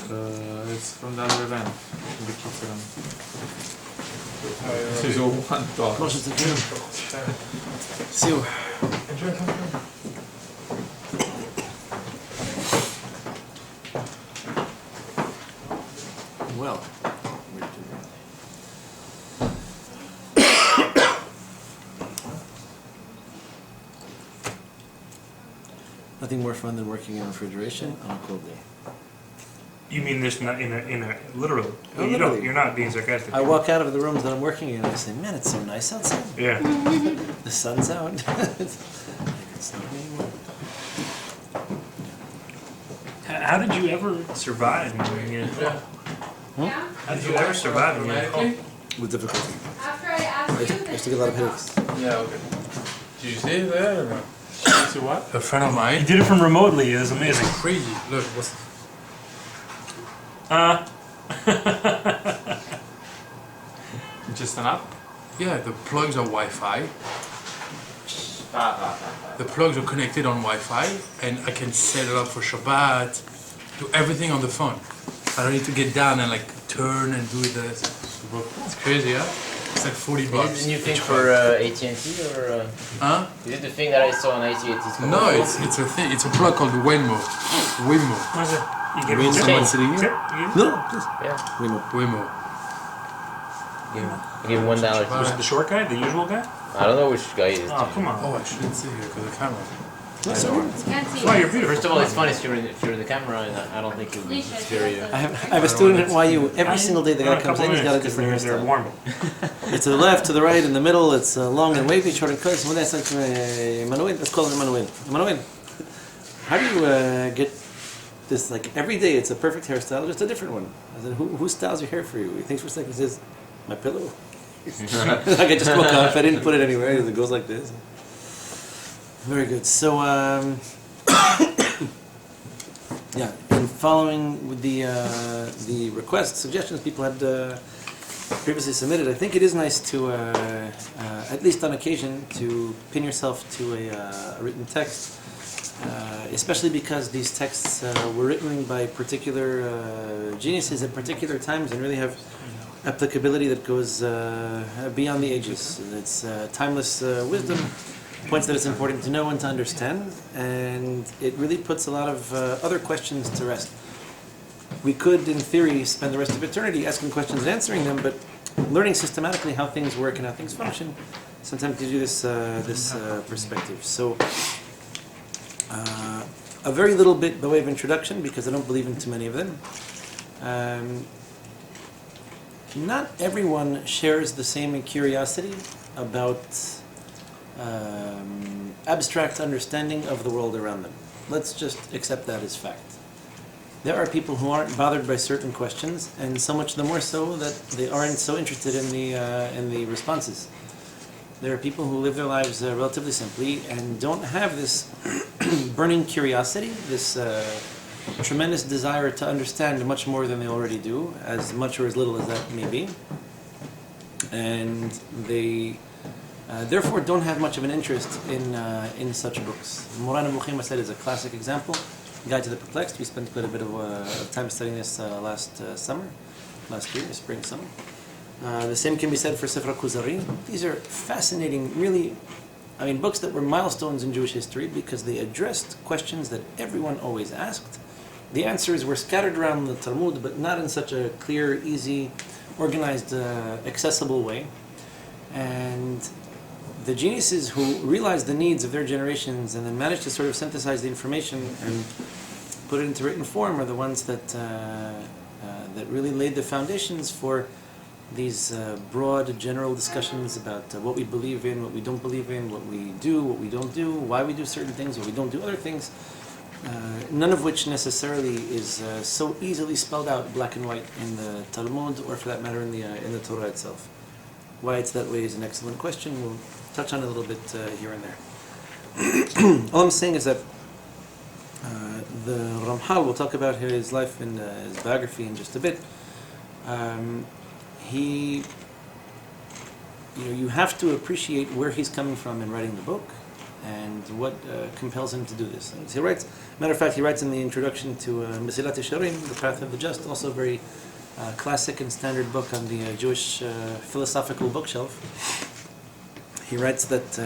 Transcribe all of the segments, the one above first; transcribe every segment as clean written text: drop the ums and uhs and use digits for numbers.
It's from the other event, in the kitchen. This is all one dog. See you. Well, nothing more fun than working in refrigeration on a cold day. You mean this not in a literal? Oh, You literally. You're not being sarcastic. I walk out of the rooms that I'm working in and I say, man, it's so nice outside. Yeah. The sun's out. It's not anymore. How did you ever survive? How did you ever survive in your home? With difficulty. After I asked you, I used to get a lot of headaches. Yeah, okay. Did you see it there or no? See what? A friend of You mine. did it from remotely. It was amazing. Crazy. Look, what's Just an app? yeah, the plugs are Wi-Fi. The plugs are connected on Wi-Fi, and I can set it up for Shabbat. Do everything on the phone. I don't need to get down and like turn and do this. It's crazy, huh? It's like $40. Is it the new thing each for plug. AT&T or Huh? is it the thing that I saw on AT&T's No, it's a thing. It's a plug called the Waymo. Waymo. What is it? You give Wayne it someone to sitting here? No, please. Yeah. We know. Waymo. I gave him $1. Was it the short guy, the usual guy? I don't know which guy it is. Oh, come on. Oh, I shouldn't sit here because the camera. That's all right. can't see. Why you're beautiful. First of all, it's funny if you're in the camera, and I don't think it's very. I have a student at YU. Every single day the guy comes in, he's got a different They're hairstyle. warm. It's to the left, to the right, in the middle. It's long and wavy, short and close. One day I said to Emmanuel, let's call it Emmanuel. Emmanuel, how do you get this? Like every day, it's a perfect hairstyle, just a different one. I said, who styles your hair for you? He thinks for a second. He says, my pillow. Like I just woke up. I didn't put it anywhere. It goes like this. Very good. So, yeah, and following with the requests, suggestions people had previously submitted, I think it is nice to, at least on occasion, to pin yourself to a written text, especially because these texts were written by particular geniuses at particular times and really have applicability that goes beyond the ages. It's timeless wisdom, points that it's important to know and to understand, and it really puts a lot of other questions to rest. We could, in theory, spend the rest of eternity asking questions and answering them, but learning systematically how things work and how things function sometimes gives you this perspective. So, a very little bit by way of introduction, because I don't believe in too many of them. Not everyone shares the same curiosity about abstract understanding of the world around them. Let's just accept that as fact. There are people who aren't bothered by certain questions, and so much the more so that they aren't so interested in the responses. There are people who live their lives relatively simply and don't have this burning curiosity, this tremendous desire to understand much more than they already do, as much or as little as that may be. And they therefore don't have much of an interest in such books. Moran Mukhima said is a classic example. Guide to the Perplexed. We spent quite a bit of time studying this last year, spring, summer. The same can be said for Sefer Kuzari. These are fascinating, really, books that were milestones in Jewish history because they addressed questions that everyone always asked. The answers were scattered around the Talmud, but not in such a clear, easy, organized, accessible way. And the geniuses who realized the needs of their generations and then managed to sort of synthesize the information and put it into written form are the ones that that really laid the foundations for these broad, general discussions about what we believe in, what we don't believe in, what we do, what we don't do, why we do certain things, why we don't do other things. None of which necessarily is so easily spelled out black and white in the Talmud, or for that matter in the Torah itself. Why it's that way is an excellent question. We'll touch on it a little bit here and there. All I'm saying is that the Ramchal, we'll talk about his life and his biography in just a bit. You have to appreciate where he's coming from in writing the book, and what compels him to do this. And he writes, matter of fact, he writes in the introduction to Mesilat Yesharim, The Path of the Just, also a very classic and standard book on the Jewish philosophical bookshelf. He writes that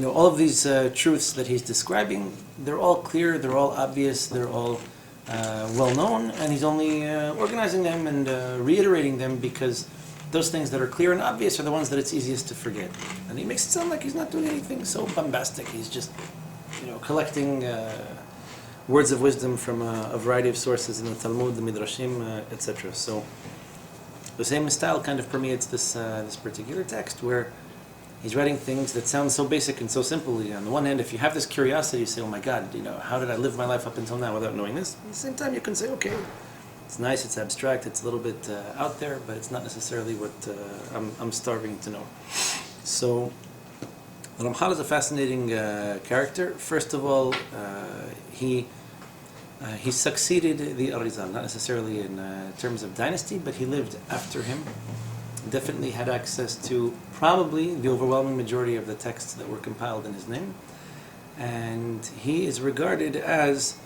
all of these truths that he's describing, they're all clear, they're all obvious, they're all well known, and he's only organizing them and reiterating them because those things that are clear and obvious are the ones that it's easiest to forget. And he makes it sound like he's not doing anything so bombastic. He's just, collecting words of wisdom from a variety of sources in the Talmud, the Midrashim, etc. So the same style kind of permeates this particular text, where he's writing things that sound so basic and so simple. On the one hand, if you have this curiosity, you say, oh my God, how did I live my life up until now without knowing this? At the same time, you can say, okay, it's nice, it's abstract, it's a little bit out there, but it's not necessarily what I'm starving to know. So, Ramchal is a fascinating character. First of all, he succeeded the Arizal, not necessarily in terms of dynasty, but he lived after him. Definitely had access to probably the overwhelming majority of the texts that were compiled in his name. And he is regarded as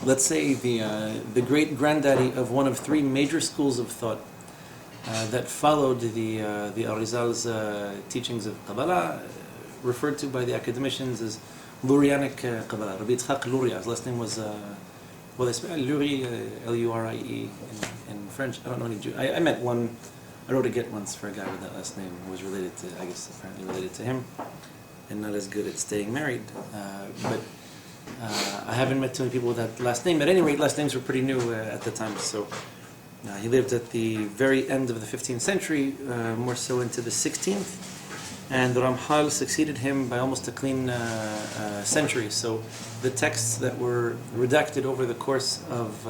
let's say the great granddaddy of one of three major schools of thought that followed the Arizal's teachings of Kabbalah, referred to by the academicians as Lurianic Kabbalah. Rabbi Yitzchak Luria, his last name was they spell Lurie, Lurie in French. I don't know any Jew. I met one. I wrote a get once for a guy with that last name who was related to, I guess, apparently related to him, and not as good at staying married. But I haven't met too many people with that last name. At any rate, last names were pretty new at the time. So he lived at the very end of the 15th century, more so into the 16th. And Ramchal succeeded him by almost a clean century. So the texts that were redacted over the course of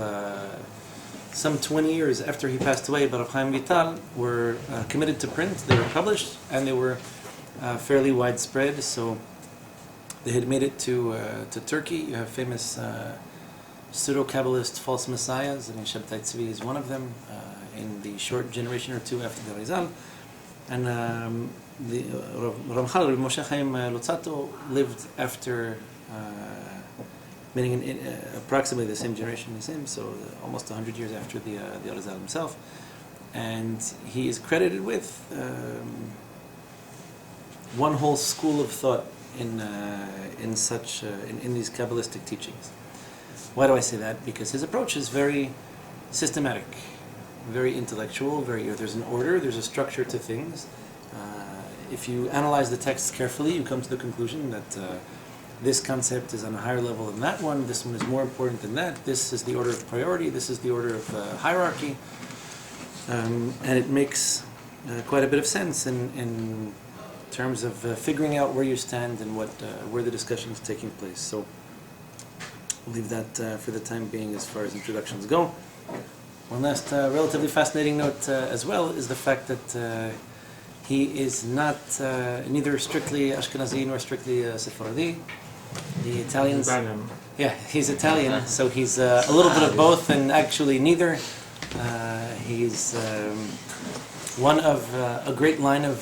some 20 years after he passed away, Baruch Chaim Vital, were committed to print. They were published, and they were fairly widespread. So they had made it to Turkey. You have famous pseudo-Kabbalist false messiahs. I mean, Shabtai Tzvi is one of them in the short generation or two after the Arizal. And the Ramchal, Rabbi Moshe Haim Luzzato, lived after, meaning in approximately the same generation as him, so almost 100 years after the Arizal himself. And he is credited with one whole school of thought in these Kabbalistic teachings. Why do I say that? Because his approach is very systematic, very intellectual. There's an order, there's a structure to things. If you analyze the texts carefully, you come to the conclusion that this concept is on a higher level than that one. This one is more important than that. This is the order of priority. This is the order of hierarchy, and it makes quite a bit of sense in terms of figuring out where you stand and where the discussion is taking place. So we'll leave that for the time being as far as introductions go. One last relatively fascinating note as well is the fact that he is not neither strictly Ashkenazi nor strictly Sephardi. The Italians, yeah, he's Italian, so he's a little bit of both, and actually neither. He's one of a great line of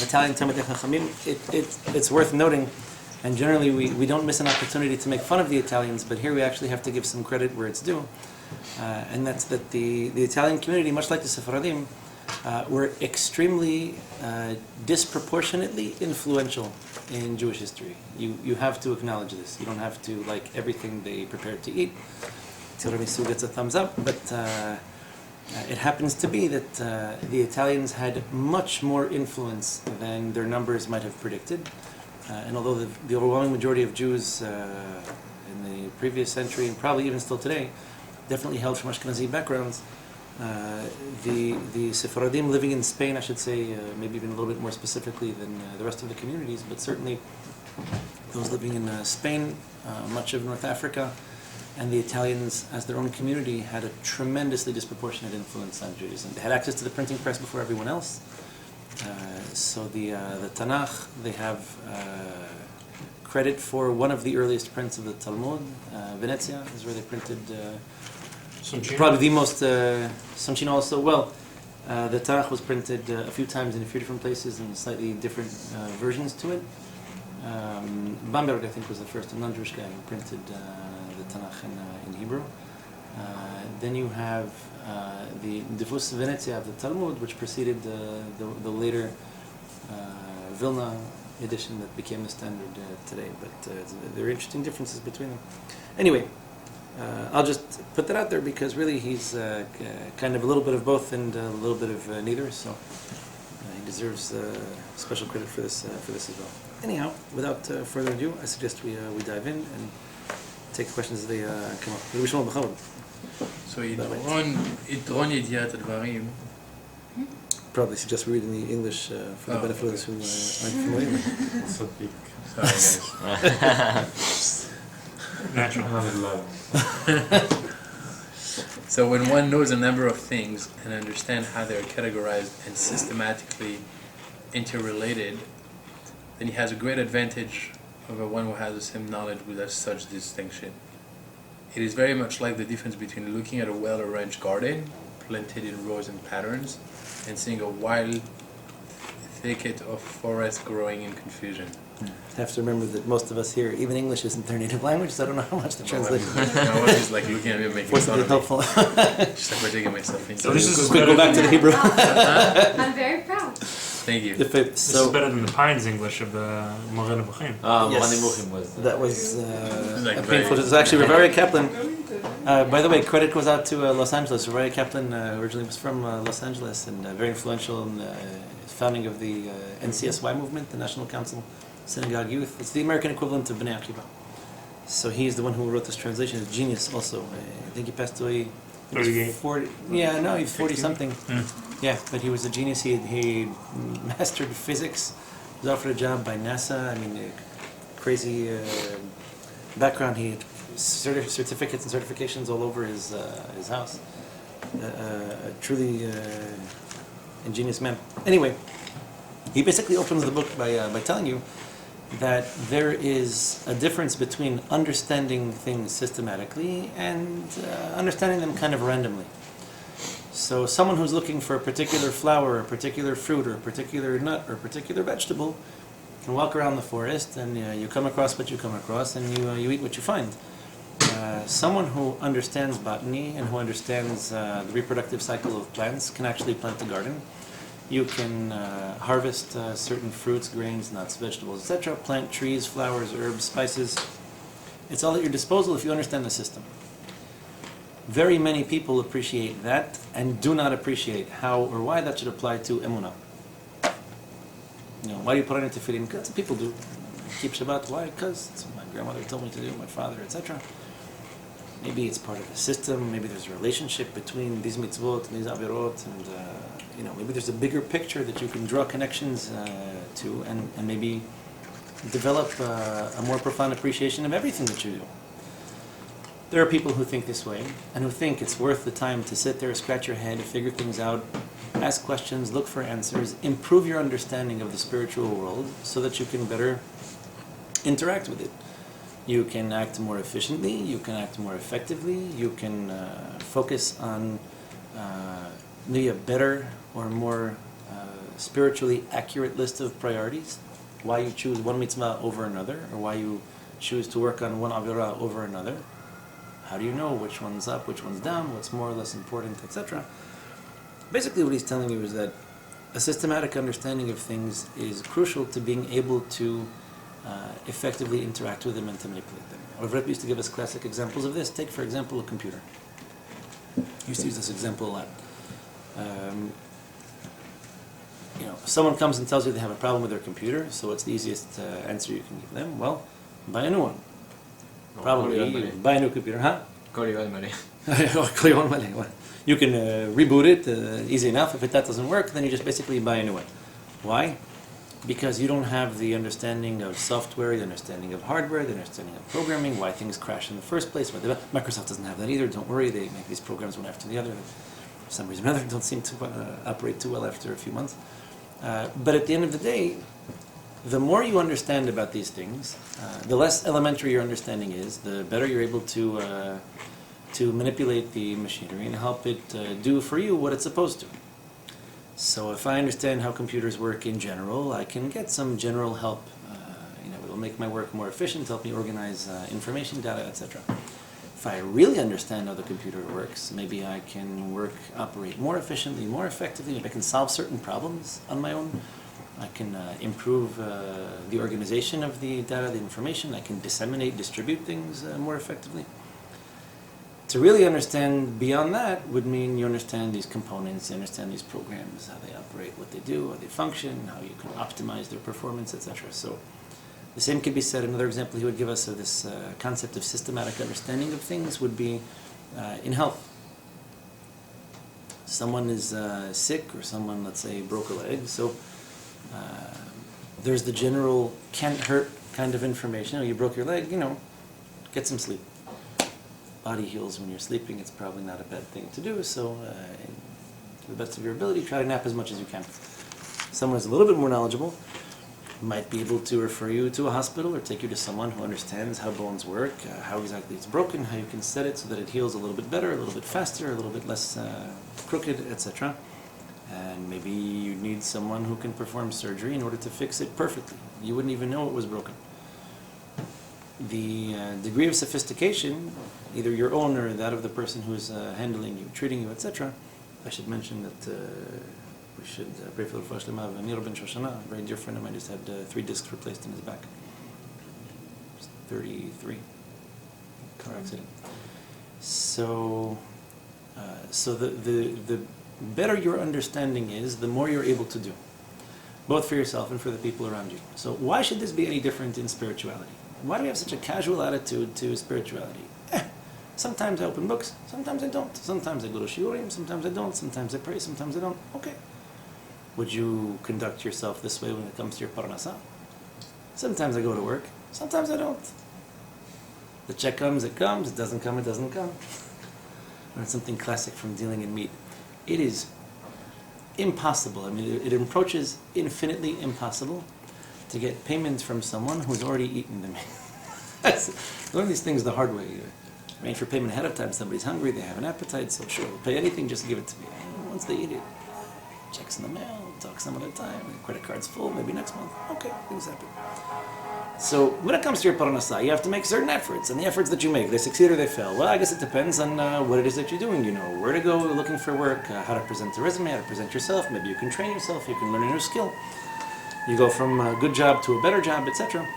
Italian Talmidei Chachamim. It's worth noting, and generally we don't miss an opportunity to make fun of the Italians, but here we actually have to give some credit where it's due, and that's that the Italian community, much like the Sephardim, were extremely disproportionately influential in Jewish history. You have to acknowledge this. You don't have to like everything they prepared to eat. Tiramisu gets a thumbs up, but it happens to be that the Italians had much more influence than their numbers might have predicted. And although the overwhelming majority of Jews in the previous century, and probably even still today, definitely hailed from Ashkenazi backgrounds, the Sephardim living in Spain, I should say, maybe even a little bit more specifically than the rest of the communities, but certainly those living in Spain, much of North Africa, and the Italians as their own community had a tremendously disproportionate influence on Judaism. They had access to the printing press before everyone else. So the Tanakh, they have credit for one of the earliest prints of the Talmud. Venezia is where they printed probably the most, Soncino also, well, The Tanakh was printed a few times in a few different places and slightly different versions to it. Bamberg, I think, was the first non-Jewish guy who printed the Tanakh in Hebrew. Then you have the Divus Venezia of the Talmud, which preceded the later Vilna edition that became the standard today. But there are interesting differences between them. Anyway, I'll just put that out there because really he's kind of a little bit of both and a little bit of neither. So he deserves special credit for this as well. Anyhow, without further ado, I suggest we dive in and take questions as they come up. So יתרון ידיעת הדברים. Probably suggest we read in the English for the benefit of those who aren't familiar. So big. Sorry, guys. Natural. So when one knows a number of things and understands how they are categorized and systematically interrelated, then he has a great advantage over one who has the same knowledge without such distinction. It is very much like the difference between looking at a well-arranged garden, planted in rows and patterns, and seeing a wild thicket of forest growing in confusion. I have to remember that most of us here, even English isn't their native language, so I don't know how much the translation I was just like looking at me and making fun of me. helpful. Just like we're taking myself into So this is Quick, go back to the Hebrew. I'm very proud. Thank you. If it, This is so better than the Pines English of the Moreh Nevuchim. Yes. Nevuchim was. that was Like a very- painful. It was actually Rabbi Kaplan. By the way, credit goes out to Los Angeles. Rabbi Kaplan originally was from Los Angeles and very influential in the founding of the NCSY movement, the National Council Synagogue Youth. It's the American equivalent of Bnei Akiva. So he's the one who wrote this translation. He's a genius also. I think he passed away. He was 38. 40. Yeah, no, he's 40 something. Hmm. Yeah, but he was a genius. He mastered physics. He was offered a job by NASA. I mean, crazy background. He had certificates and certifications all over his house. A truly ingenious man. Anyway, he basically opens the book by telling you that there is a difference between understanding things systematically and understanding them kind of randomly. So someone who's looking for a particular flower, or a particular fruit, or a particular nut, or a particular vegetable can walk around the forest and you come across what you come across and you eat what you find. Someone who understands botany and who understands the reproductive cycle of plants can actually plant a garden. You can harvest certain fruits, grains, nuts, vegetables, etc. Plant trees, flowers, herbs, spices. It's all at your disposal if you understand the system. Very many people appreciate that and do not appreciate how or why that should apply to emunah. You know, why do you put on your tefillin? Because people do. Keep Shabbat. Why? Because it's what my grandmother told me to do, my father, etc. Maybe it's part of a system. Maybe there's a relationship between these mitzvot and these avirot, and maybe there's a bigger picture that you can draw connections to, and maybe develop a more profound appreciation of everything that you do. There are people who think this way, and who think it's worth the time to sit there, scratch your head, figure things out, ask questions, look for answers, improve your understanding of the spiritual world so that you can better interact with it. You can act more efficiently, you can act more effectively, you can focus on maybe a better or more spiritually accurate list of priorities, why you choose one mitzvah over another, or why you choose to work on one avirah over another. How do you know which one's up, which one's down, what's more or less important, etc.? Basically what he's telling you is that a systematic understanding of things is crucial to being able to effectively interact with them and to manipulate them. Our Rebbe used to give us classic examples of this. Take, for example, a computer. He used to use this example a lot. Someone comes and tells you they have a problem with their computer, so what's the easiest answer you can give them? Well, buy a new one. Probably you buy a new computer, huh? Clear one money. You can reboot it, easy enough. If that doesn't work, then you just basically buy a new one. Why? Because you don't have the understanding of software, the understanding of hardware, the understanding of programming, why things crash in the first place. Microsoft doesn't have that either. Don't worry, they make these programs one after the other. For some reason or another, don't seem to operate too well after a few months. But at the end of the day, the more you understand about these things, the less elementary your understanding is, the better you're able to manipulate the machinery and help it do for you what it's supposed to. So if I understand how computers work in general, I can get some general help. It will make my work more efficient, help me organize information, data, etc. If I really understand how the computer works, maybe I can operate more efficiently, more effectively. Maybe I can solve certain problems on my own. I can improve the organization of the data, the information. I can disseminate, distribute things more effectively. To really understand beyond that would mean you understand these components, you understand these programs, how they operate, what they do, how they function, how you can optimize their performance, etc. So the same could be said. Another example he would give us of this concept of systematic understanding of things would be in health. Someone is sick, or someone, let's say, broke a leg. So there's the general can't hurt kind of information. You broke your leg, get some sleep. Body heals when you're sleeping. It's probably not a bad thing to do. So to the best of your ability, try to nap as much as you can. Someone who's a little bit more knowledgeable might be able to refer you to a hospital or take you to someone who understands how bones work, how exactly it's broken, how you can set it so that it heals a little bit better, a little bit faster, a little bit less crooked, etc. And maybe you need someone who can perform surgery in order to fix it perfectly. You wouldn't even know it was broken. The degree of sophistication, either your own or that of the person who's handling you, treating you, etc. I should mention that we should pray for the Refuah Shlema of Amir ben Shoshana. A very dear friend of mine just had 3 discs replaced in his back. 33. Car accident. So the better your understanding is, the more you're able to do, both for yourself and for the people around you. So why should this be any different in spirituality? Why do we have such a casual attitude to spirituality? Sometimes I open books, sometimes I don't. Sometimes I go to Shi'urim, sometimes I don't. Sometimes I pray, sometimes I don't. Okay. Would you conduct yourself this way when it comes to your parnasa? Sometimes I go to work, sometimes I don't. The check comes, it comes. It doesn't come, it doesn't come. Learned something classic from dealing in meat. It is impossible. It approaches infinitely impossible to get payment from someone who's already eaten the meat. Learn these things the hard way. Arrange for payment ahead of time. Somebody's hungry, they have an appetite, so sure, we'll pay anything, just give it to me. And once they eat it, checks in the mail, talk some other time, the credit card's full, maybe next month. Okay, things happen. So when it comes to your parnasa, you have to make certain efforts, and the efforts that you make, they succeed or they fail. Well, I guess it depends on what it is that you're doing. You know where to go looking for work, how to present a resume, how to present yourself. Maybe you can train yourself, you can learn a new skill. You go from a good job to a better job, etc.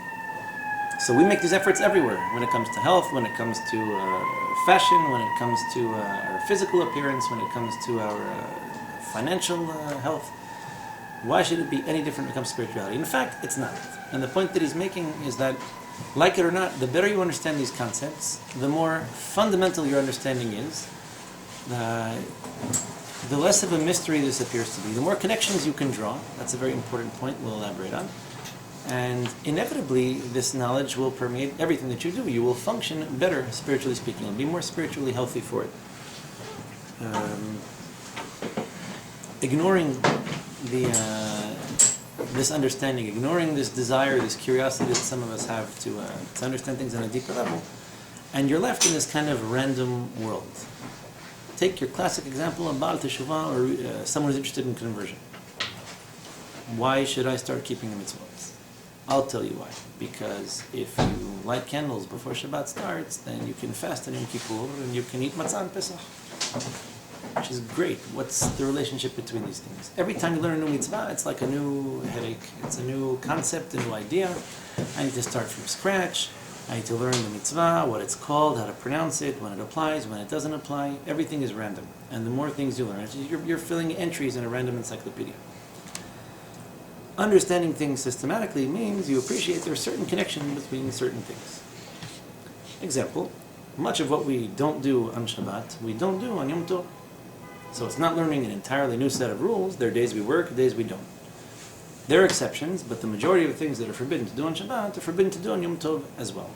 So we make these efforts everywhere. When it comes to health, when it comes to fashion, when it comes to our physical appearance, when it comes to our financial health. Why should it be any different when it comes to spirituality? In fact, it's not. And the point that he's making is that, like it or not, the better you understand these concepts, the more fundamental your understanding is, the less of a mystery this appears to be. The more connections you can draw, that's a very important point we'll elaborate on. And inevitably, this knowledge will permeate everything that you do. You will function better, spiritually speaking. You'll be more spiritually healthy for it. Ignoring this understanding, ignoring this desire, this curiosity that some of us have to understand things on a deeper level, and you're left in this kind of random world. Take your classic example of Baal Teshuvah, or someone who's interested in conversion. Why should I start keeping the mitzvot? I'll tell you why. Because if you light candles before Shabbat starts, then you can fast on Yom Kippur and you can eat matzah on Pesach, which is great. What's the relationship between these things? Every time you learn a new mitzvah, it's like a new headache. It's a new concept, a new idea. I need to start from scratch. I need to learn the mitzvah, what it's called, how to pronounce it, when it applies, when it doesn't apply. Everything is random. And the more things you learn, you're filling entries in a random encyclopedia. Understanding things systematically means you appreciate there's certain connection between certain things. Example, much of what we don't do on Shabbat, we don't do on Yom Tov. So it's not learning an entirely new set of rules. There are days we work, days we don't. There are exceptions, but the majority of the things that are forbidden to do on Shabbat are forbidden to do on Yom Tov as well.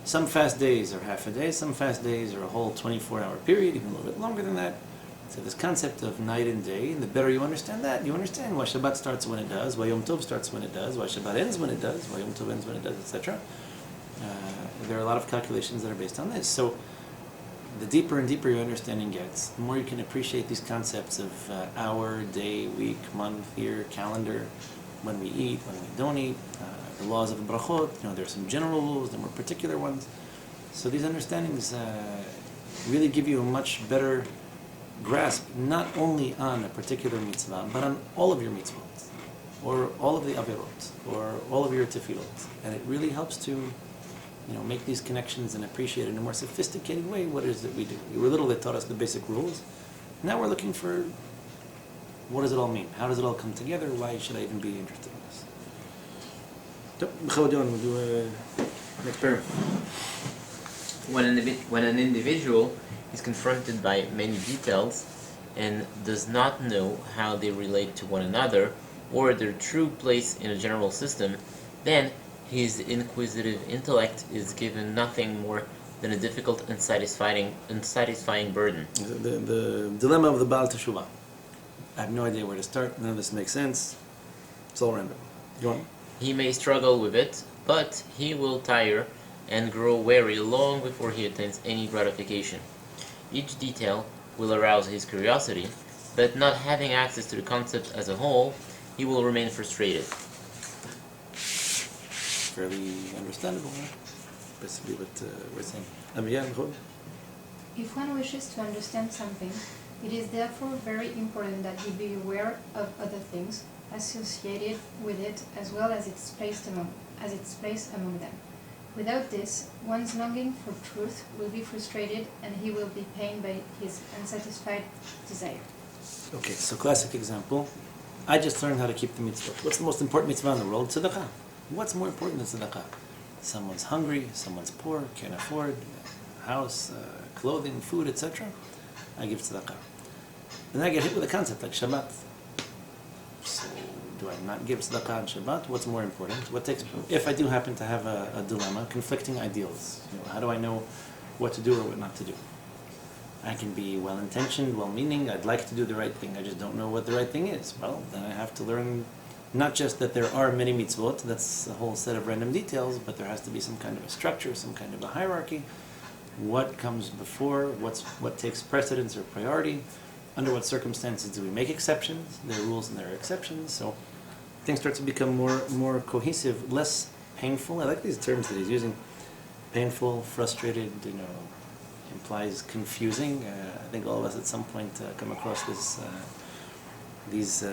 Some fast days are half a day, some fast days are a whole 24-hour period, even a little bit longer than that. So this concept of night and day, and the better you understand that, you understand why Shabbat starts when it does, why Yom Tov starts when it does, why Shabbat ends when it does, why Yom Tov ends when it does, etc. There are a lot of calculations that are based on this. So the deeper and deeper your understanding gets, the more you can appreciate these concepts of hour, day, week, month, year, calendar, when we eat, when we don't eat, the laws of brachot. There are some general rules, there are more particular ones. So these understandings really give you a much better grasp, not only on a particular mitzvah, but on all of your mitzvot, or all of the averot, or all of your tefillot. And it really helps to make these connections and appreciate in a more sophisticated way what it is that we do. We were little, they taught us the basic rules. Now we're looking for, what does it all mean? How does it all come together? Why should I even be interested in this? So, we'll do an experiment. When an individual is confronted by many details and does not know how they relate to one another or their true place in a general system, then his inquisitive intellect is given nothing more than a difficult and unsatisfying burden. The dilemma of the Baal Teshuvah. I have no idea where to start. None of this makes sense. It's all random. Go on. He may struggle with it, but he will tire and grow weary long before he attains any gratification. Each detail will arouse his curiosity, but not having access to the concept as a whole, he will remain frustrated. Fairly understandable, huh? Basically what we're saying. If one wishes to understand something, it is therefore very important that he be aware of other things associated with it as well as its place among them. Without this, one's longing for truth will be frustrated and he will be pained by his unsatisfied desire. Okay, so classic example. I just learned how to keep the mitzvot. What's the most important mitzvah in the world? Tzedakah. What's more important than tzedakah? Someone's hungry, someone's poor, can't afford a house, clothing, food, etc. I give tzedakah. Then I get hit with a concept like Shabbat. So do I not give tzedakah on Shabbat? What's more important? If I do happen to have a dilemma, conflicting ideals, how do I know what to do or what not to do? I can be well-intentioned, well-meaning, I'd like to do the right thing, I just don't know what the right thing is. Well, then I have to learn not just that there are many mitzvot, that's a whole set of random details, but there has to be some kind of a structure, some kind of a hierarchy. What comes before, what takes precedence or priority? Under what circumstances do we make exceptions? There are rules and there are exceptions, so things start to become more cohesive, less painful. I like these terms that he's using. Painful, frustrated, implies confusing. I think all of us at some point come across these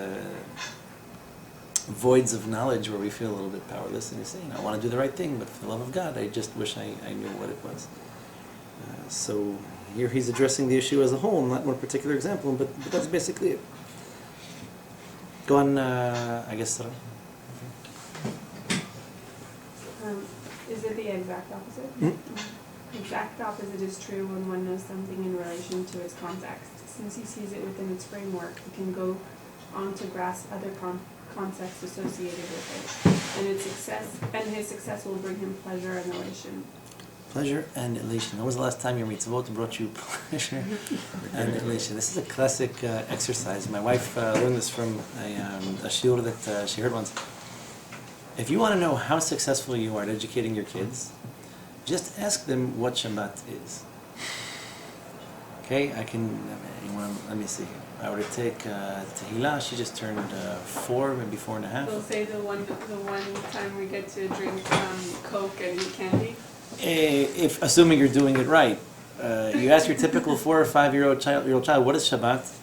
voids of knowledge where we feel a little bit powerless and you say, I want to do the right thing, but for the love of God, I just wish I knew what it was. So here he's addressing the issue as a whole, not one particular example, but that's basically it. Go on, I guess, Sarah. Is it the exact opposite? Mm-hmm. Exact opposite is true when one knows something in relation to its context. Since he sees it within its framework, he can go on to grasp other concepts associated with it, and his success will bring him pleasure and elation. Pleasure and elation. When was the last time your mitzvot brought you pleasure and elation? This is a classic exercise. My wife learned this from a Shi'ur that she heard once. If you want to know how successful you are at educating your kids, just ask them what Shabbat is. Okay, let me see. I were to take Tehillah, she just turned 4, maybe 4.5. They'll say the one time we get to drink Coke and eat candy. If assuming you're doing it right, you ask your typical 4 or 5 year old child, what is Shabbat?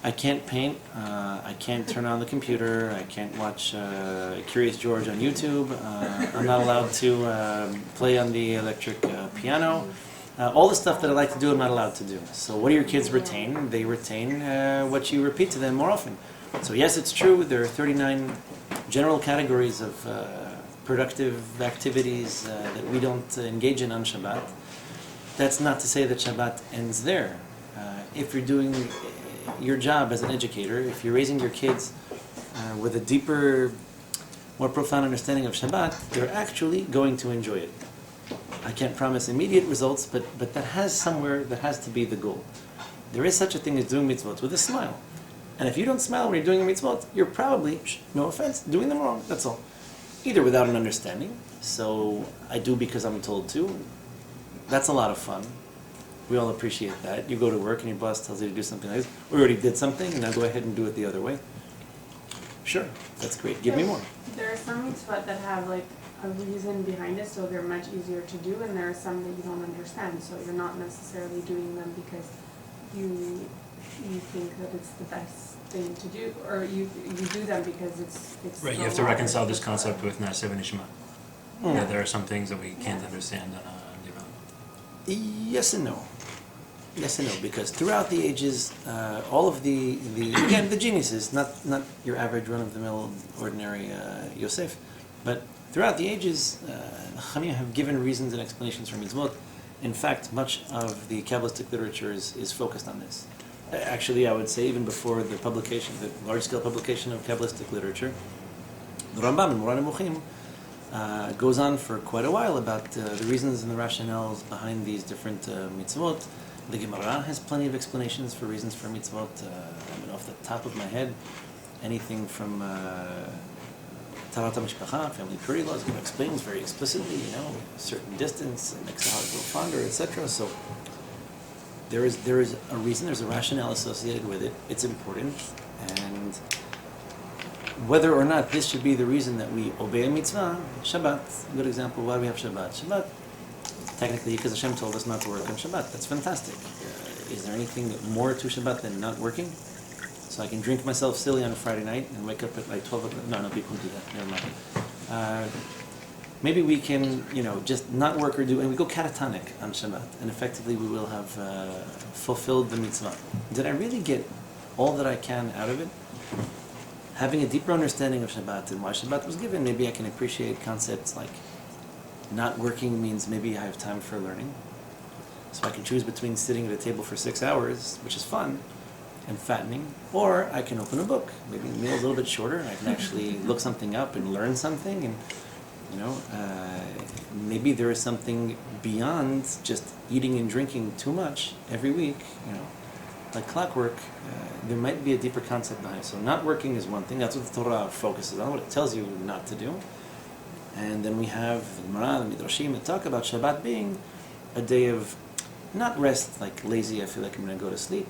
I can't paint. I can't turn on the computer. I can't watch Curious George on YouTube. I'm not allowed to play on the electric piano. All the stuff that I like to do, I'm not allowed to do. So what do your kids retain? They retain what you repeat to them more often. So yes, it's true, there are 39 general categories of productive activities that we don't engage in on Shabbat. That's not to say that Shabbat ends there. If you're doing your job as an educator, if you're raising your kids with a deeper, more profound understanding of Shabbat, they're actually going to enjoy it. I can't promise immediate results, but that has to be the goal. There is such a thing as doing mitzvot with a smile. And if you don't smile when you're doing mitzvot, you're probably, no offense, doing them wrong, that's all. Either without an understanding, so I do because I'm told to, that's a lot of fun. We all appreciate that. You go to work and your boss tells you to do something like this. We already did something, now go ahead and do it the other way. Sure, that's great. Give me more. There are some mitzvot that have like a reason behind it, so they're much easier to do, and there are some that you don't understand, so you're not necessarily doing them because you think that it's the best thing to do, or you do them because it's Right, you the have to law. reconcile this concept with Na'aseh v'Nishma. Mm. Yeah, there are some things that we can't understand on their own. Yes and no. Yes and no, because throughout the ages, all of the again, the geniuses, not your average run-of-the-mill, ordinary Yosef, but throughout the ages, Chachamim have given reasons and explanations for mitzvot. In fact, much of the Kabbalistic literature is focused on this. Actually, I would say even before the publication, the large-scale publication of Kabbalistic literature, the Rambam in Moreh Nemuchim goes on for quite a while about the reasons and the rationales behind these different mitzvot. The Gemara has plenty of explanations for reasons for mitzvot. I mean, off the top of my head, anything from Tarat HaMishpacha, family purity laws, it explains very explicitly, a certain distance, it makes the heart grow fonder, etc. So there is a reason, there's a rationale associated with it. It's important, and whether or not this should be the reason that we obey a mitzvah, Shabbat, a good example, why do we have Shabbat? Shabbat, technically, because Hashem told us not to work on Shabbat. That's fantastic. Is there anything more to Shabbat than not working? So I can drink myself silly on a Friday night and wake up at like 12 o'clock. No, people do that. Never mind. Maybe we can, just not work or do, and we go catatonic on Shabbat, and effectively we will have fulfilled the mitzvah. Did I really get all that I can out of it? Having a deeper understanding of Shabbat and why Shabbat was given, maybe I can appreciate concepts like not working means maybe I have time for learning. So I can choose between sitting at a table for 6 hours, which is fun and fattening, or I can open a book. Maybe the meal's a little bit shorter, and I can actually look something up and learn something, and maybe there is something beyond just eating and drinking too much every week, like clockwork. There might be a deeper concept behind it. So not working is one thing. That's what the Torah focuses on, what it tells you not to do. And then we have the Gemara, the Midrashim that talk about Shabbat being a day of not rest, like lazy, I feel like I'm going to go to sleep.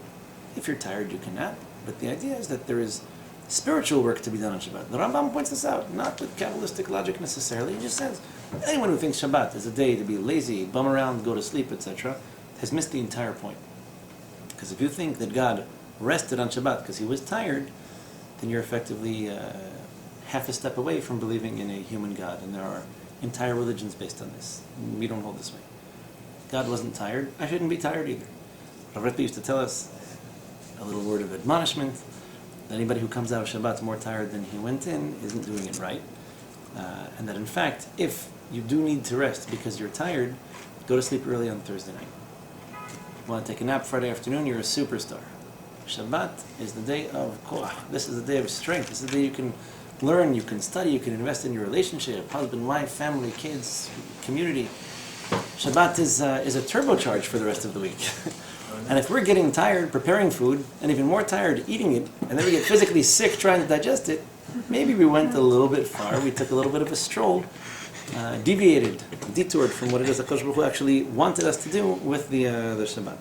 If you're tired, you can nap. But the idea is that there is spiritual work to be done on Shabbat. The Rambam points this out, not with Kabbalistic logic necessarily. He just says, anyone who thinks Shabbat is a day to be lazy, bum around, go to sleep, etc., has missed the entire point. Because if you think that God rested on Shabbat because he was tired, then you're effectively half a step away from believing in a human God. And there are entire religions based on this. We don't hold this way. God wasn't tired. I shouldn't be tired either. Rav Rebbe used to tell us a little word of admonishment. Anybody who comes out of Shabbat more tired than he went in isn't doing it right. And that in fact, if you do need to rest because you're tired, go to sleep early on Thursday night. You want to take a nap Friday afternoon, you're a superstar. Shabbat is the day of koach. This is the day of strength. This is the day you can learn, you can study, you can invest in your relationship, husband, wife, family, kids, community. Shabbat is a turbocharge for the rest of the week. And if we're getting tired preparing food, and even more tired eating it, and then we get physically sick trying to digest it, maybe we went a little bit far, we took a little bit of a stroll, detoured from what it is HaKadosh Baruch Hu actually wanted us to do with the Shabbat.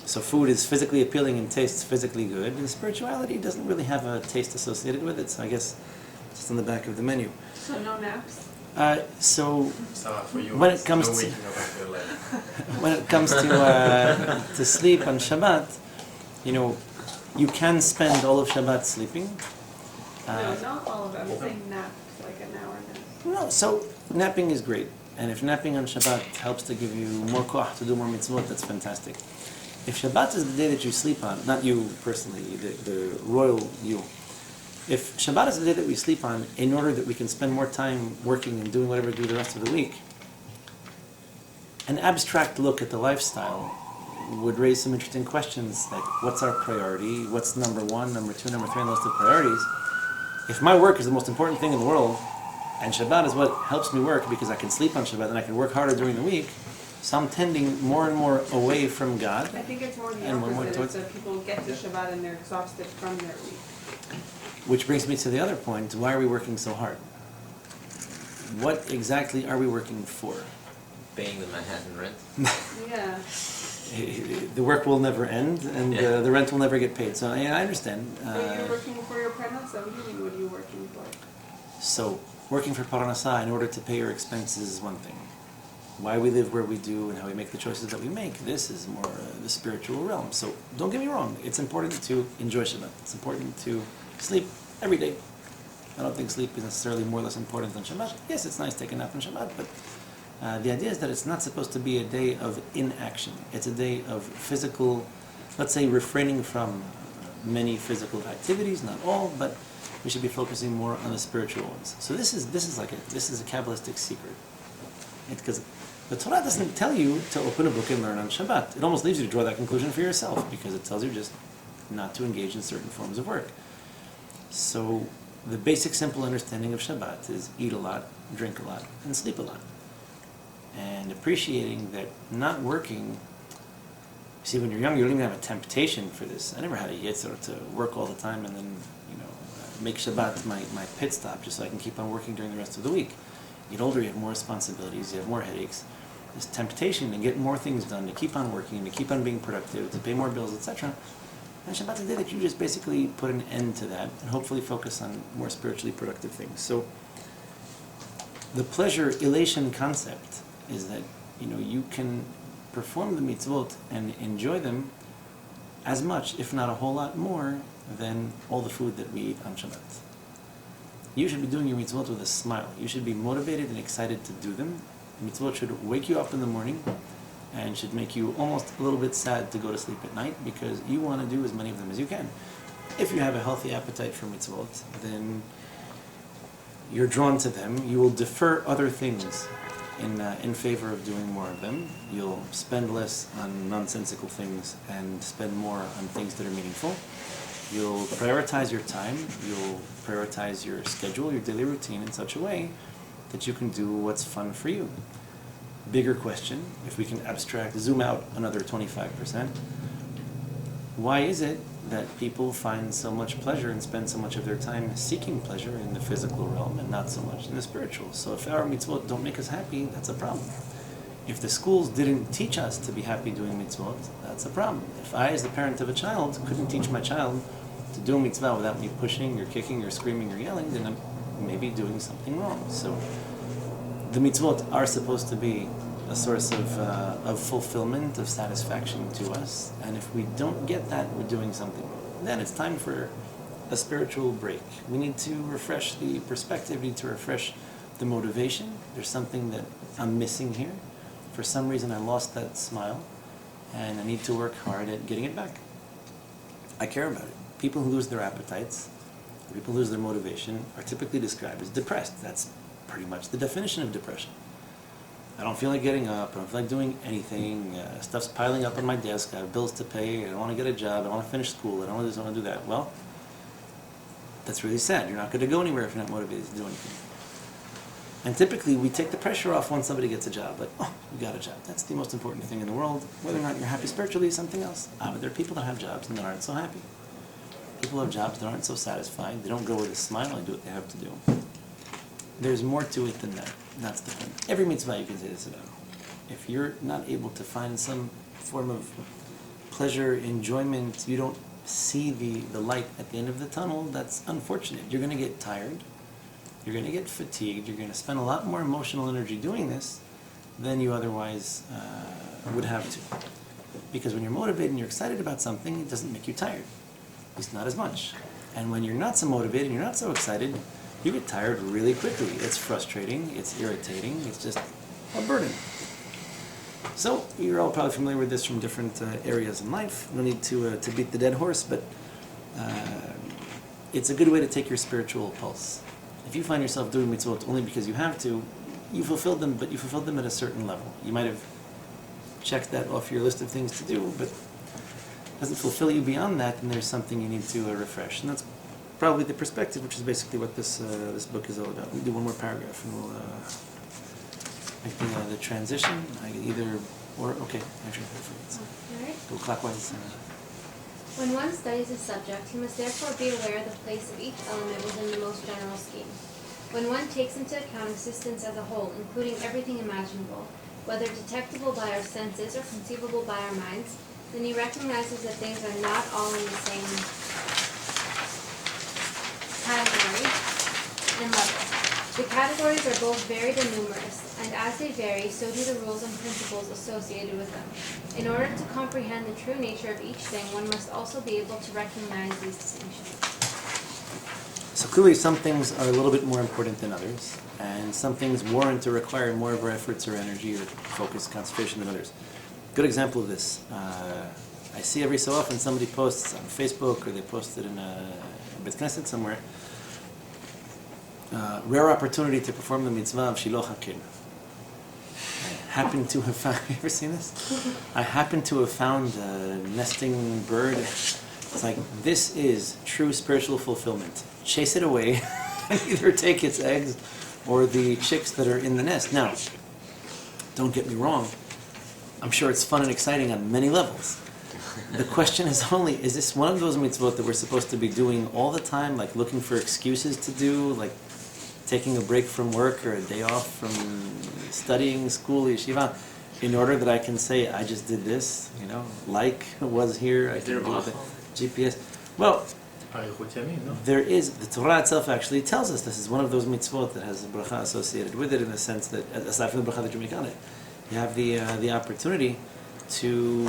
So food is physically appealing and tastes physically good, and spirituality doesn't really have a taste associated with it, so I guess just on the back of the menu. So no naps? So For you, when it comes no to waking up until 11. when it comes to sleep on Shabbat, you can spend all of Shabbat sleeping. No, not all of them. I'm saying naps, like an hour nap. No, so napping is great, and if napping on Shabbat helps to give you more koach to do more mitzvot, that's fantastic. If Shabbat is the day that you sleep on, not you personally, the royal you. If Shabbat is the day that we sleep on, in order that we can spend more time working and doing whatever we do the rest of the week, an abstract look at the lifestyle would raise some interesting questions, like what's our priority, what's number one, number two, number three on the list of priorities. If my work is the most important thing in the world, and Shabbat is what helps me work because I can sleep on Shabbat and I can work harder during the week, so I'm tending more and more away from God. I think it's more the And one more opposite. It's towards- that people get to Shabbat and they're exhausted from their week. Which brings me to the other point, why are we working so hard? What exactly are we working for? Paying the Manhattan rent. Yeah. the work will never end, and the rent will never get paid. So yeah, I understand. But you're working for your parnasa. What do you mean, what are you working for? So working for parnasa in order to pay your expenses is one thing. Why we live where we do and how we make the choices that we make, this is more the spiritual realm. So don't get me wrong, it's important to enjoy Shabbat. It's important to sleep every day. I don't think sleep is necessarily more or less important than Shabbat. Yes, it's nice taking a nap on Shabbat, but the idea is that it's not supposed to be a day of inaction. It's a day of physical, let's say, refraining from many physical activities, not all, but we should be focusing more on the spiritual ones. So this is a Kabbalistic secret. Because the Torah doesn't tell you to open a book and learn on Shabbat. It almost leaves you to draw that conclusion for yourself, because it tells you just not to engage in certain forms of work. So the basic simple understanding of Shabbat is eat a lot, drink a lot, and sleep a lot. And appreciating that not working, see, when you're young, you don't even have a temptation for this. I never had a yitzhar to work all the time and then, make Shabbat my pit stop just so I can keep on working during the rest of the week. You get older, you have more responsibilities, you have more headaches. This temptation to get more things done, to keep on working, to keep on being productive, to pay more bills, etc. And Shabbat is the day that you just basically put an end to that and hopefully focus on more spiritually productive things. So the pleasure elation concept is that you can perform the mitzvot and enjoy them as much, if not a whole lot more, than all the food that we eat on Shabbat. You should be doing your mitzvot with a smile. You should be motivated and excited to do them. Mitzvot should wake you up in the morning and should make you almost a little bit sad to go to sleep at night, because you want to do as many of them as you can. If you have a healthy appetite for mitzvot, then you're drawn to them. You will defer other things in favor of doing more of them. You'll spend less on nonsensical things and spend more on things that are meaningful. You'll prioritize your time. You'll prioritize your schedule, your daily routine in such a way that you can do what's fun for you. Bigger question, if we can zoom out another 25%, why is it that people find so much pleasure and spend so much of their time seeking pleasure in the physical realm and not so much in the spiritual? So if our mitzvot don't make us happy, that's a problem. If the schools didn't teach us to be happy doing mitzvot, that's a problem. If I, as the parent of a child, couldn't teach my child to do a mitzvah without me pushing or kicking or screaming or yelling, then I'm maybe doing something wrong. So the mitzvot are supposed to be a source of fulfillment, of satisfaction to us. And if we don't get that, we're doing something wrong. Then it's time for a spiritual break. We need to refresh the perspective, we need to refresh the motivation. There's something that I'm missing here. For some reason I lost that smile, and I need to work hard at getting it back. I care about it. People who lose their appetites, people who lose their motivation, are typically described as depressed. That's pretty much the definition of depression. I don't feel like getting up, I don't feel like doing anything, stuff's piling up on my desk, I have bills to pay, I don't want to get a job, I don't want to finish school, I don't want to do this, I don't want to do that. Well, that's really sad. You're not going to go anywhere if you're not motivated to do anything. And typically we take the pressure off when somebody gets a job, like, oh, you got a job. That's the most important thing in the world. Whether or not you're happy spiritually is something else. But there are people that have jobs and that aren't so happy. People have jobs that aren't so satisfied. They don't go with a smile and do what they have to do. There's more to it than that. That's the point. Every mitzvah you can say this about. If you're not able to find some form of pleasure, enjoyment, you don't see the light at the end of the tunnel, that's unfortunate. You're going to get tired. You're going to get fatigued. You're going to spend a lot more emotional energy doing this than you otherwise would have to. Because when you're motivated and you're excited about something, it doesn't make you tired. At least not as much. And when you're not so motivated and you're not so excited, you get tired really quickly. It's frustrating, it's irritating, it's just a burden. So, you're all probably familiar with this from different areas in life. No need to beat the dead horse, but it's a good way to take your spiritual pulse. If you find yourself doing mitzvot only because you have to, you fulfilled them, but you fulfilled them at a certain level. You might have checked that off your list of things to do, but it doesn't fulfill you beyond that, and there's something you need to refresh. And that's probably the perspective, which is basically what this book is all about. We'll do one more paragraph, and we'll make the transition. Okay, actually, go clockwise. When one studies a subject, he must therefore be aware of the place of each element within the most general scheme. When one takes into account existence as a whole, including everything imaginable, whether detectable by our senses or conceivable by our minds, then he recognizes that things are not all in the same category and level. The categories are both varied and numerous, and as they vary, so do the rules and principles associated with them. In order to comprehend the true nature of each thing, one must also be able to recognize these distinctions. So clearly some things are a little bit more important than others, and some things warrant or require more of our efforts or energy or focus, concentration than others. Good example of this. I see every so often somebody posts on Facebook or they post it in a Bet Knesset somewhere, rare opportunity to perform the mitzvah of Shiloh Hakin. I happen to have found, you ever seen this? I happen to have found a nesting bird. It's like, this is true spiritual fulfillment. Chase it away and either take its eggs or the chicks that are in the nest. Now, don't get me wrong. I'm sure it's fun and exciting on many levels. The question is only, is this one of those mitzvot that we're supposed to be doing all the time, like looking for excuses to do, like taking a break from work or a day off from studying, school, yeshiva, in order that I can say, I just did this, like was here, I can do the GPS. Well, there is, the Torah itself actually tells us this is one of those mitzvot that has a bracha associated with it, in the sense that, aside from the bracha that you make on it, you have the opportunity to,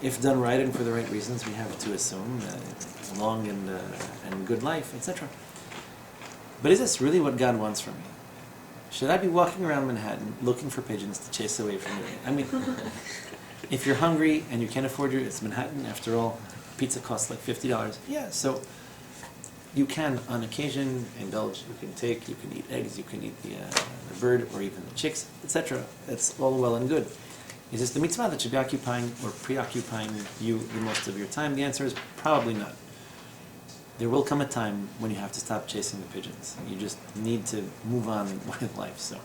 if done right and for the right reasons, we have to assume a long and good life, etc. But is this really what God wants from me? Should I be walking around Manhattan looking for pigeons to chase away from me? I mean, if you're hungry and you can't afford it's Manhattan, after all, pizza costs like $50. Yeah, so you can, on occasion, indulge. You can eat eggs, you can eat the bird, or even the chicks, etc. That's all well and good. Is this the mitzvah that should be occupying or preoccupying you the most of your time? The answer is probably not. There will come a time when you have to stop chasing the pigeons. You just need to move on with life. So,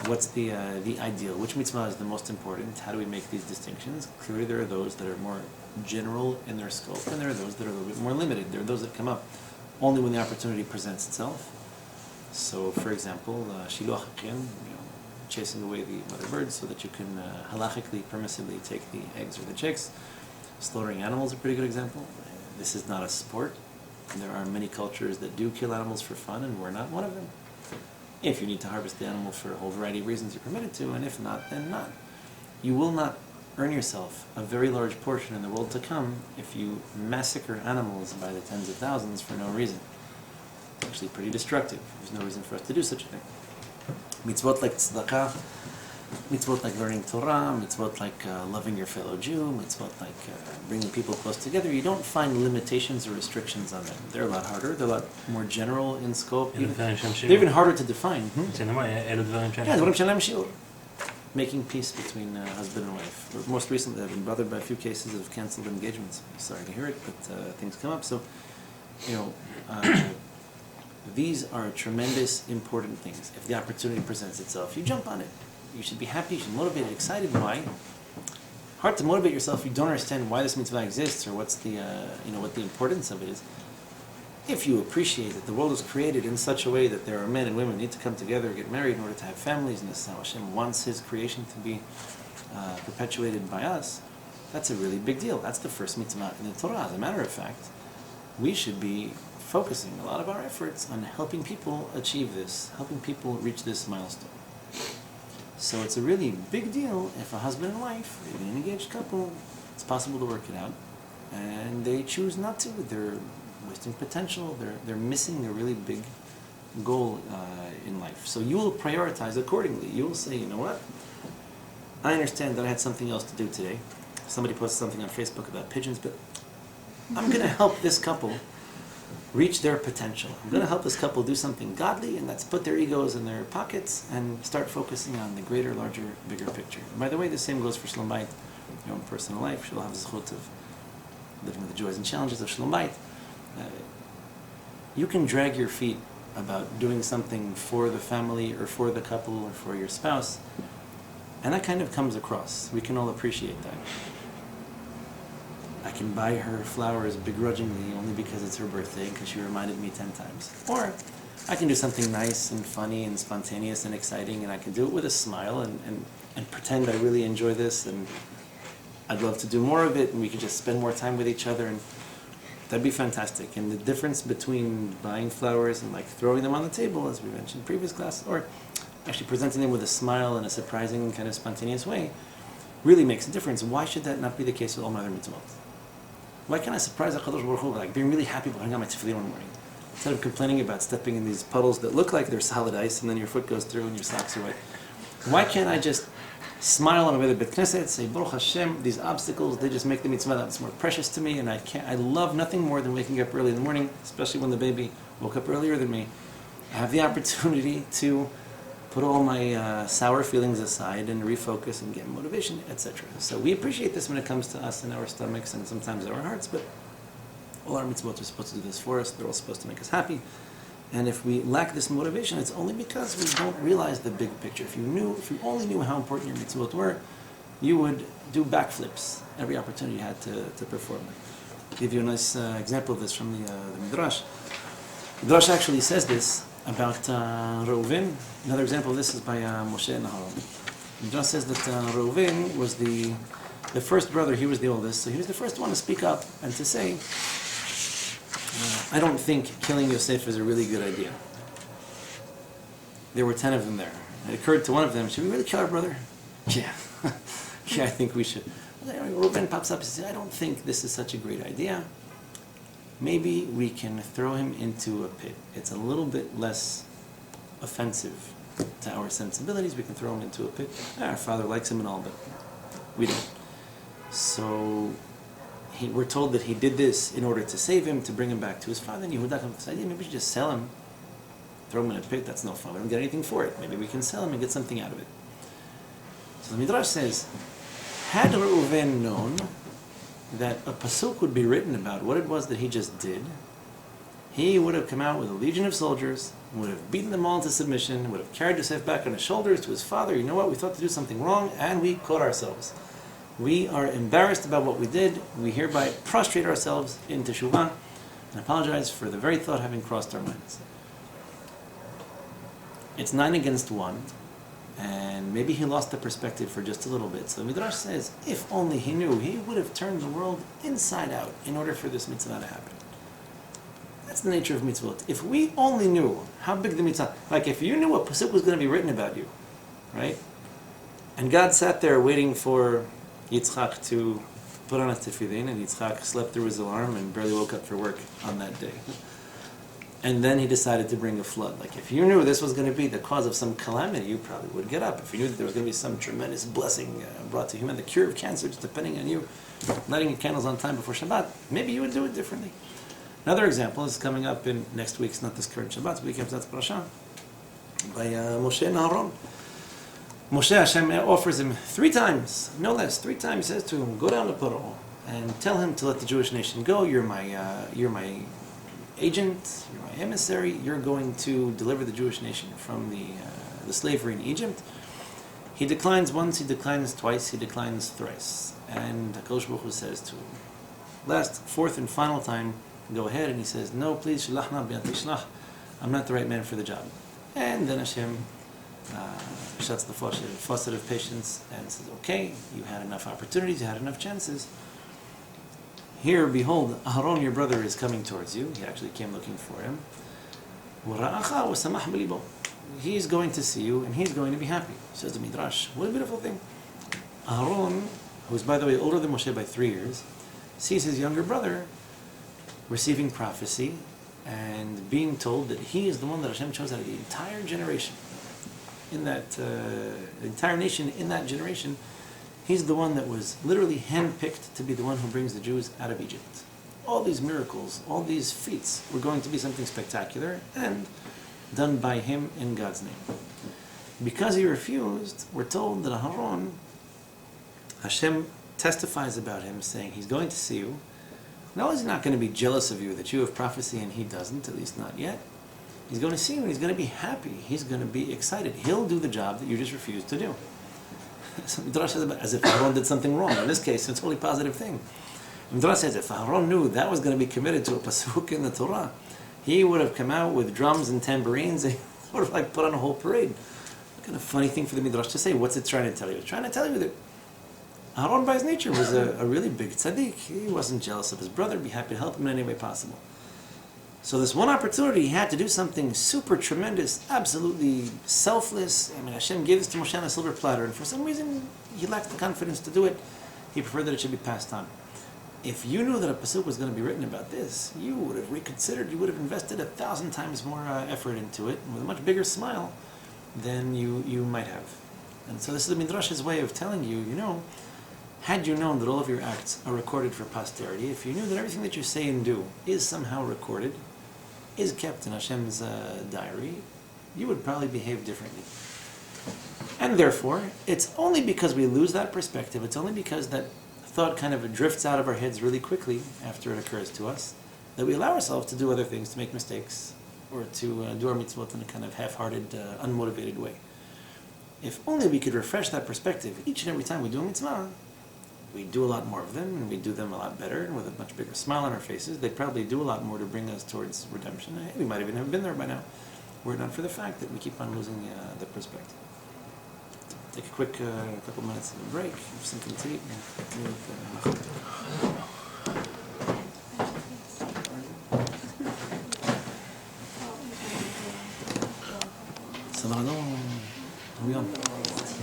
what's the ideal? Which mitzvah is the most important? How do we make these distinctions? Clearly, there are those that are more general in their scope, and there are those that are a little bit more limited. There are those that come up only when the opportunity presents itself. So, for example, Shiloh Hakin, chasing away the mother birds so that you can halachically, permissibly take the eggs or the chicks. Slaughtering animals is a pretty good example. This is not a sport. There are many cultures that do kill animals for fun, and we're not one of them. If you need to harvest the animal for a whole variety of reasons, you're permitted to, and if not, then not. You will not earn yourself a very large portion in the world to come if you massacre animals by the tens of thousands for no reason. It's actually pretty destructive. There's no reason for us to do such a thing. Mitzvot like tzedakah, mitzvot like learning Torah, mitzvot like loving your fellow Jew, mitzvot like bringing people close together. You don't find limitations or restrictions on them. They're a lot harder. They're a lot more general in scope. They're even harder to define. Yeah, דברים שאין להם שיעור. Making peace between husband and wife. Most recently, I've been bothered by a few cases of canceled engagements. Sorry to hear it, but things come up. So, these are tremendous, important things. If the opportunity presents itself, you jump on it. You should be happy, you should be motivated, excited. Why? Hard to motivate yourself if you don't understand why this mitzvah exists or what's the, what the importance of it is. If you appreciate that the world was created in such a way that there are men and women who need to come together, get married in order to have families, and this is how Hashem wants His creation to be perpetuated by us, that's a really big deal. That's the first mitzvah in the Torah. As a matter of fact, we should be focusing a lot of our efforts on helping people achieve this, helping people reach this milestone. So it's a really big deal if a husband and wife, an engaged couple, it's possible to work it out, and they choose not to. They're wasting potential. They're missing a really big goal in life. So you will prioritize accordingly. You will say, you know what? I understand that I had something else to do today. Somebody posted something on Facebook about pigeons, but I'm going to help this couple reach their potential. I'm going to help this couple do something godly, and that's put their egos in their pockets and start focusing on the greater, larger, bigger picture. And by the way, the same goes for Shalom Bayit, your own personal life. You'll have the zechut of living with the joys and challenges of Shalom Bayit. You can drag your feet about doing something for the family or for the couple or for your spouse, and that kind of comes across. We can all appreciate that. I can buy her flowers begrudgingly only because it's her birthday, because she reminded me 10 times. Or I can do something nice and funny and spontaneous and exciting, and I can do it with a smile and pretend I really enjoy this, and I'd love to do more of it, and we could just spend more time with each other, and that'd be fantastic. And the difference between buying flowers and like throwing them on the table, as we mentioned in previous class, or actually presenting them with a smile in a surprising kind of spontaneous way, really makes a difference. Why should that not be the case with all my other mitzvot? Why can't I surprise HaKadosh Baruch Hu by like being really happy about putting on my tefillin one morning, instead of complaining about stepping in these puddles that look like they're solid ice and then your foot goes through and your socks are wet? Why can't I just smile on my way to Bet Knesset, say Baruch Hashem, these obstacles, they just make the mitzvah that's more precious to me, and I love nothing more than waking up early in the morning, especially when the baby woke up earlier than me. I have the opportunity to put all my sour feelings aside and refocus and get motivation, etc. So we appreciate this when it comes to us and our stomachs and sometimes our hearts, but all our mitzvot are supposed to do this for us. They're all supposed to make us happy. And if we lack this motivation, it's only because we don't realize the big picture. If you only knew how important your mitzvot were, you would do backflips every opportunity you had to perform them. I'll give you a nice example of this from the Midrash. The Midrash actually says this about Reuven. Another example of this is by Moshe and HaRav. The Midrash says that Reuven was the first brother. He was the oldest, so he was the first one to speak up and to say, I don't think killing Yosef is a really good idea. There were 10 of them there. It occurred to one of them, should we really kill our brother? Yeah. Yeah, I think we should. Reuven pops up and says, I don't think this is such a great idea. Maybe we can throw him into a pit. It's a little bit less offensive to our sensibilities. We can throw him into a pit. Our father likes him and all, but we don't. So we're told that he did this in order to save him, to bring him back to his father. And Yehuda comes with this idea, maybe we should just sell him, throw him in a pit. That's no fun. We don't get anything for it. Maybe we can sell him and get something out of it. So the Midrash says, had Reuven known that a pasuk would be written about what it was that he just did, he would have come out with a legion of soldiers, would have beaten them all into submission, would have carried Yosef back on his shoulders to his father. You know what? We thought to do something wrong, and we caught ourselves. We are embarrassed about what we did. We hereby prostrate ourselves in teshuvah and apologize for the very thought having crossed our minds. It's 9 against 1, and maybe he lost the perspective for just a little bit. So the Midrash says, if only he knew, he would have turned the world inside out in order for this mitzvah to happen. That's the nature of mitzvot. If we only knew how big the mitzvah, like if you knew a pasuk was going to be written about you, right? And God sat there waiting for Yitzchak to put on his tefillin, and Yitzchak slept through his alarm and barely woke up for work on that day. And then he decided to bring a flood. Like if you knew this was going to be the cause of some calamity, you probably would get up. If you knew that there was going to be some tremendous blessing brought to human, the cure of cancer, just depending on you lighting your candles on time before Shabbat, maybe you would do it differently. Another example is coming up in next week's, not this current Shabbat, the week after that's Parashah, by Moshe and Aaron. Moshe Hashem offers him 3 times, no less, 3 times. He says to him, go down to Paro and tell him to let the Jewish nation go. You're my agent, you're my emissary. You're going to deliver the Jewish nation from the slavery in Egypt. He declines once, he declines twice, he declines thrice. And HaKadosh Baruch Hu says to him, last, 4th and final time, go ahead. And he says, no, please, shalachna b'yat tishlach. I'm not the right man for the job. And then Hashem shuts the faucet of patience and says, okay, you had enough opportunities, you had enough chances. Here, behold, Aharon, your brother, is coming towards you. He actually came looking for him. He's going to see you, and he's going to be happy. Says the Midrash. What a beautiful thing. Aharon, who's, by the way, older than Moshe by 3 years, sees his younger brother receiving prophecy and being told that he is the one that Hashem chose out of the entire generation. In that, the entire nation in that generation, he's the one that was literally handpicked to be the one who brings the Jews out of Egypt. All these miracles, all these feats were going to be something spectacular and done by him in God's name. Because he refused, we're told that Aharon, Hashem testifies about him, saying he's going to see you. Not only is he not going to be jealous of you that you have prophecy and he doesn't, at least not yet. He's going to see you and he's going to be happy. He's going to be excited. He'll do the job that you just refused to do. So Midrash says about as if Aharon did something wrong. In this case, it's a totally positive thing. Midrash says if Aharon knew that was going to be committed to a pasuk in the Torah, he would have come out with drums and tambourines and would have like put on a whole parade. What kind of funny thing for the Midrash to say. What's it trying to tell you? It's trying to tell you that Aaron by his nature was a really big tzaddik. He wasn't jealous of his brother, be happy to help him in any way possible. So this one opportunity, he had to do something super tremendous, absolutely selfless. I mean, Hashem gave this to Moshe on a silver platter, and for some reason, he lacked the confidence to do it. He preferred that it should be passed on. If you knew that a pasuk was going to be written about this, you would have reconsidered, you would have invested 1,000 times more effort into it, with a much bigger smile than you might have. And so this is the Midrash's way of telling you, had you known that all of your acts are recorded for posterity, if you knew that everything that you say and do is somehow recorded, is kept in Hashem's diary, you would probably behave differently. And therefore, it's only because we lose that perspective, it's only because that thought kind of drifts out of our heads really quickly after it occurs to us, that we allow ourselves to do other things, to make mistakes, or to do our mitzvot in a kind of half-hearted, unmotivated way. If only we could refresh that perspective each and every time we do a mitzvah, we do a lot more of them, and we do them a lot better, and with a much bigger smile on our faces. They probably do a lot more to bring us towards redemption. We might even have been there by now, were it not for the fact that we keep on losing the perspective. Take a quick couple minutes of a break, have something to eat, and continue with the